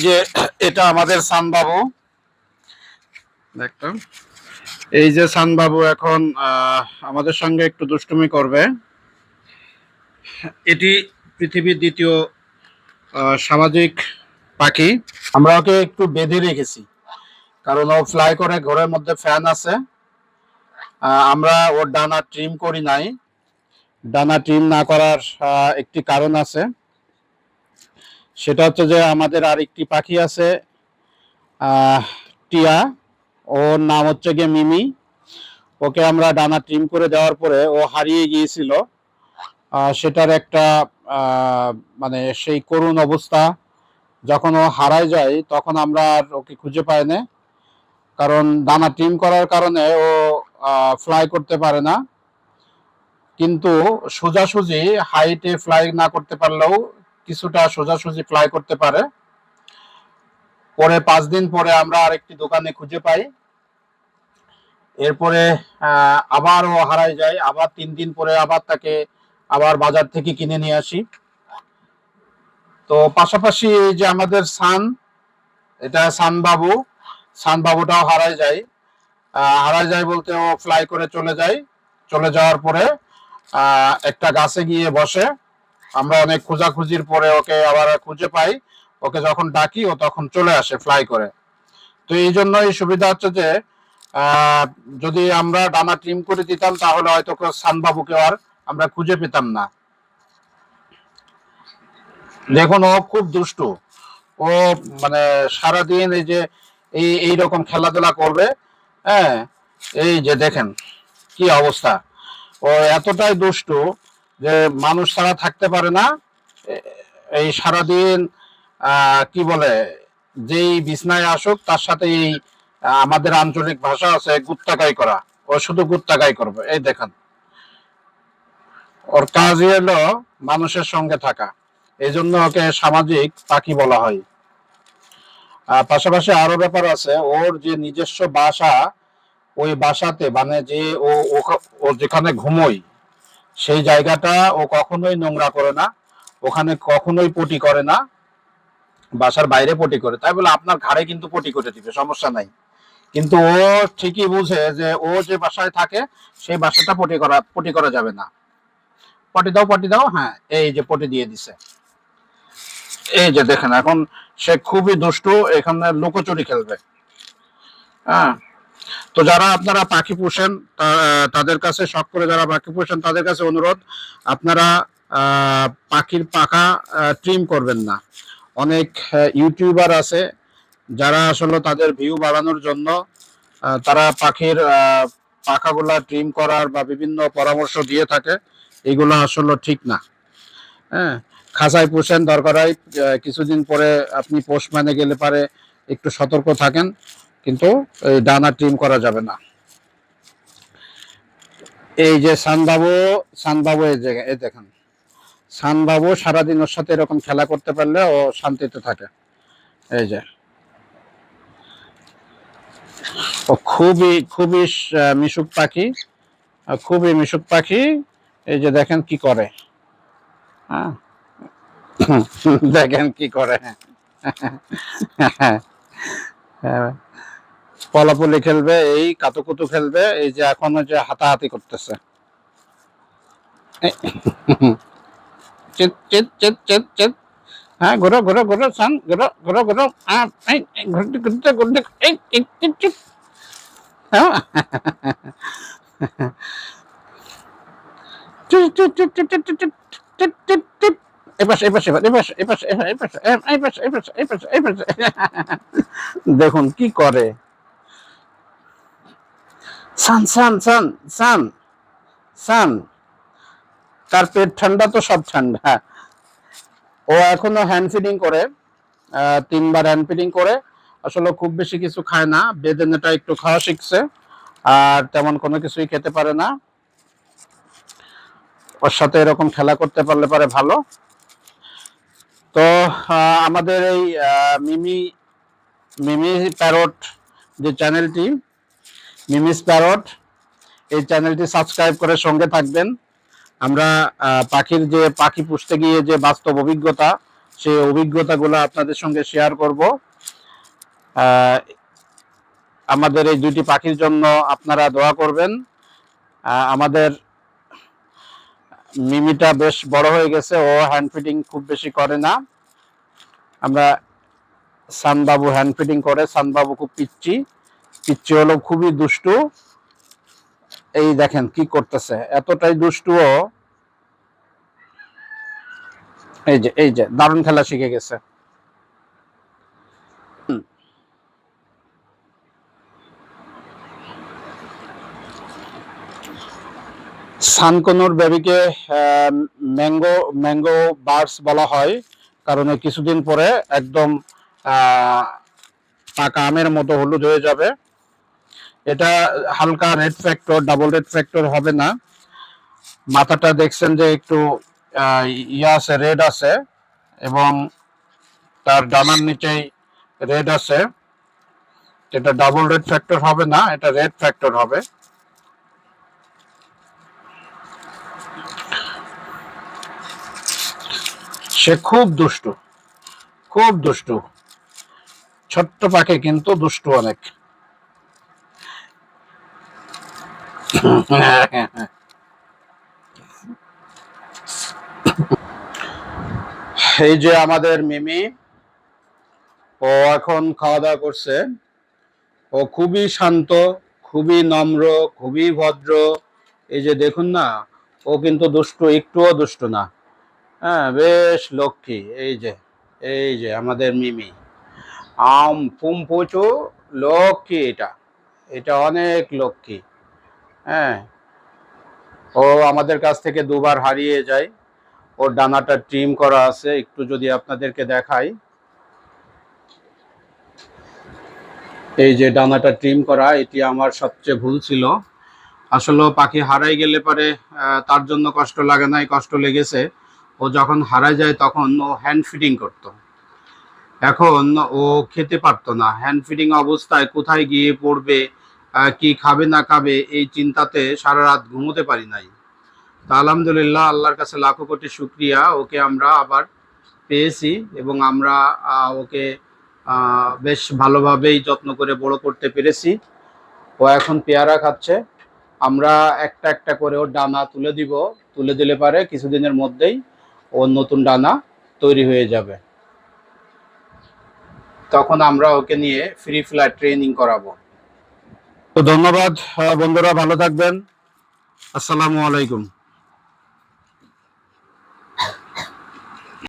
যে এটা আমাদের সানবাবু, দেখতো এই যে সানবাবু এখন আমাদের সঙ্গে একটু দুষ্টুমি করবে। এটি পৃথিবীর দ্বিতীয় সামাজিক পাখি। আমরা ওকে একটু বেঁধে রেখেছি, কারণ ও ফ্লাই করে, ঘরের মধ্যে ফ্যান আছে। আমরা ওর ডানা ট্রিম করি নাই। ডানা ট্রিম না করার একটি কারণ আছে, সেটা হচ্ছে যে আমাদের আরেকটি পাখি আছে টিয়া, ওর নাম হচ্ছে গিয়ে মিমি। ওকে আমরা ডানা ট্রিম করে দেওয়ার পরে ও হারিয়ে গিয়েছিল। সেটার একটা মানে সেই করুণ অবস্থা, যখন ও হারায় যায় তখন আমরা আর ওকে খুঁজে পাই না, কারণ ডানা ট্রিম করার কারণে ও ফ্লাই করতে পারে না। কিন্তু সোজাসুজি হাইটে ফ্লাই না করতে পারলেও কিছুটা সোজাসুজি ফ্লাই করতে পারে। পরে 5 দিন পরে আমরা আরেকটি দোকানে খুঁজে পাই। এরপরে আবার ও হারায় যায়, আবার 3 দিন পরে আবার তাকে আবার বাজার থেকে কিনে নিয়ে আসি। তো পাশাপাশি এই যে আমাদের এটা সানবাবুটাও হারায় যায় বলতে ও ফ্লাই করে চলে যাওয়ার পরে একটা গাছে গিয়ে বসে। আমরা অনেক খোঁজাখুঁজির পরে ওকে আবার খুঁজে পাই। ওকে যখন ডাকি ও তখন চলে আসে ফ্লাই করে। তো এই জন্যই সুবিধা হচ্ছে যে যদি আমরা ডানা ট্রিম করে দিতাম তাহলে হয়তো সানবাবুকে আর আমরা খুঁজে পেতাম না। দেখুন ও খুব দুষ্টু। ও মানে সারাদিন এই যে এইরকম খেলাধুলা করবে। হ্যাঁ, এই যে দেখেন কি অবস্থা। ও এতটাই দুষ্টু যে মানুষ ছাড়া থাকতে পারে না। এই সারাদিন কি বলে, যেই বিছনায় আসুক তার সাথে এই আমাদের আঞ্চলিক ভাষা আছে গুত্তাকাই করা। ও শুধু গুত্তাকাই করবে। এই দেখেন, ওর কাজই হলো মানুষের সঙ্গে থাকা। এই জন্য ওকে সামাজিক পাখি বলা হয়। পাশাপাশি আরো ব্যাপার আছে, ওর যে নিজস্ব বাসা, ওই বাসাতে মানে যে ও যেখানে ঘুমোয় সেই জায়গাটা ও কখনোই নোংরা করে না, ওখানে কখনোই পটি করে না। বাসার বাইরে পটি করে, তাই বলে আপনার ঘাড়ে কিন্তু পটি করে দিবে, সমস্যা নাই। কিন্তু ও ঠিকই বুঝে যে ও যে বাসায় থাকে সেই বাসাটা পটি করা যাবে না। পটি দাও, হ্যাঁ এই যে পটি দিয়ে দিছে। এই যে দেখেন, এখন সে খুবই দুষ্টু, এখানে লুকোচুরি খেলবে। হ্যাঁ, তো যারা আপনারা পাখি পোষেন তাদের কাছে, শখ করে যারা পাখি পোষেন তাদের কাছে অনুরোধ, আপনারা পাখির পাখা ট্রিম করবেন না। অনেক ইউটিউবার আছে যারা আসলে তাদের ভিউ বাড়ানোর জন্য তারা পাখির পাখাগুলা ট্রিম করার বা বিভিন্ন পরামর্শ দিয়ে থাকে। এগুলো আসলে ঠিক না। হ্যাঁ, খাঁচায় পোষেন, দরকার হয় কিছুদিন পরে আপনি পোষ মানে গেলে পারে একটু সতর্ক থাকেন, কিন্তু এই ডানা ট্রিম করা যাবে না। এই যে সানবাবু এই জায়গায়, এই দেখেন সানবাবু সারাদিন ওর সাথে এরকম খেলা করতে পারলে ও শান্তিতে থাকে। এই যে ও খুবই মিশুক পাখি। এই যে দেখেন কি করে। হ্যাঁ, দেখেন কি করে। পলাপলি খেলবে, এই কাতুকুতু খেলবে। এই যে এখন যে হাতাহাতি করতেছে। হ্যাঁ, ঘোরো সান, ঘোরো। ঘুরতে দেখুন কি করে। সান তার পেট ঠান্ডা তো সব ঠান্ডা। ও এখনো হ্যান্ড ফিডিং করে, 3 বার হ্যান্ড ফিডিং করে। আসলে খুব বেশি কিছু খায় না, বেদেনাটা একটু খাওয়া শিখছে, আর তেমন কোনো কিছুই খেতে পারে না। ওর সাথে এরকম খেলা করতে পারলে পারে ভালো। তো আমাদের এই মিমি প্যারট যে চ্যানেলটি, মিমিস প্যারট, এই চ্যানেলটি সাবস্ক্রাইব করে সঙ্গে থাকবেন। আমরা পাখি পুষতে গিয়ে যে বাস্তব অভিজ্ঞতা সেই অভিজ্ঞতাগুলো আপনাদের সঙ্গে শেয়ার করব। আমাদের এই দুইটি পাখির জন্য আপনারা দোয়া করবেন। আমাদের মিমিটা বেশ বড় হয়ে গেছে, ও হ্যান্ড ফিডিং খুব বেশি করে না। আমরা সানবাবু হ্যান্ড ফিডিং করে। সানবাবু খুব পিচ্ছি, পিচ্ছি হলো খুবই দুষ্টু। এই দেখেন কি করতেছে, এতটাই দুষ্টু ও। এই যে দারুণ খেলা শিখে গেছে। সানকনুর বেবিকে ম্যাঙ্গো ম্যাঙ্গো বার্ডস বলা হয়, কারণ কিছুদিন পরে একদম পাকা আমের মতো হলুদ হয়ে যাবে। এটা হালকা red factor, double red factor হবে না। মাথাটা দেখছেন যে একটু ইয়া আছে, রেড আছে, এবং তার ডানার নিচেই রেড আছে। এটা ডাবল রেড ফ্যাক্টর হবে না, এটা রেড ফ্যাক্টর হবে। সে খুব দুষ্টু, খুব দুষ্টু, ছোট্ট পাখি কিন্তু দুষ্টু অনেক। এই যে আমাদের মিমি, ও এখন খাওয়া দাওয়া করছে। ও খুবই শান্ত, খুবই নম্র, খুবই ভদ্র। এই যে দেখুন না, ও কিন্তু দুষ্টু, একটুও দুষ্টু না। হ্যাঁ, বেশ লক্ষ্মী। এই যে আমাদের মিমি আম পুমপুচু লক্ষ্মী। এটা এটা অনেক লক্ষ্মী। হ্যাঁ, ও আমাদের কাছ থেকে দুবার হারিয়ে যায়। ওর ডানাটা ট্রিম করা আছে, একটু যদি আপনাদেরকে দেখাই। এই যে ডানাটা ট্রিম করা, এটি আমার সবচেয়ে ভুল ছিল। আসলে পাখি হারাই গেলে পরে তার জন্য কষ্ট লাগে নাই, কষ্ট লেগেছে ও যখন হারাই যায় তখন ও হ্যান্ড ফিডিং করতো। এখন ও খেতে পারতো না। হ্যান্ড ফিডিং অবস্থায় কোথায় গিয়ে পড়বে, কি খাবে না খাবে, এই চিন্তাতে সারা রাত ঘুমোতে পারি নাই। তা আলহামদুলিল্লাহ, আল্লাহর কাছে লাখো কোটি শুক্রিয়া, ওকে আমরা আবার পেয়েছি এবং আমরা ওকে বেশ ভালোভাবেই যত্ন করে বড় করতে পেরেছি। ও এখন পেয়ারা খাচ্ছে। আমরা একটা একটা করে ওর ডানা তুলে দিব। তুলে দিলে পারে কিছুদিনের মধ্যেই ওর নতুন ডানা তৈরি হয়ে যাবে। তখন আমরা ওকে নিয়ে ফ্রি ফ্লাইট ট্রেনিং করাবো। তো ধন্যবাদ বন্ধুরা, ভালো থাকবেন। আসসালামু আলাইকুম।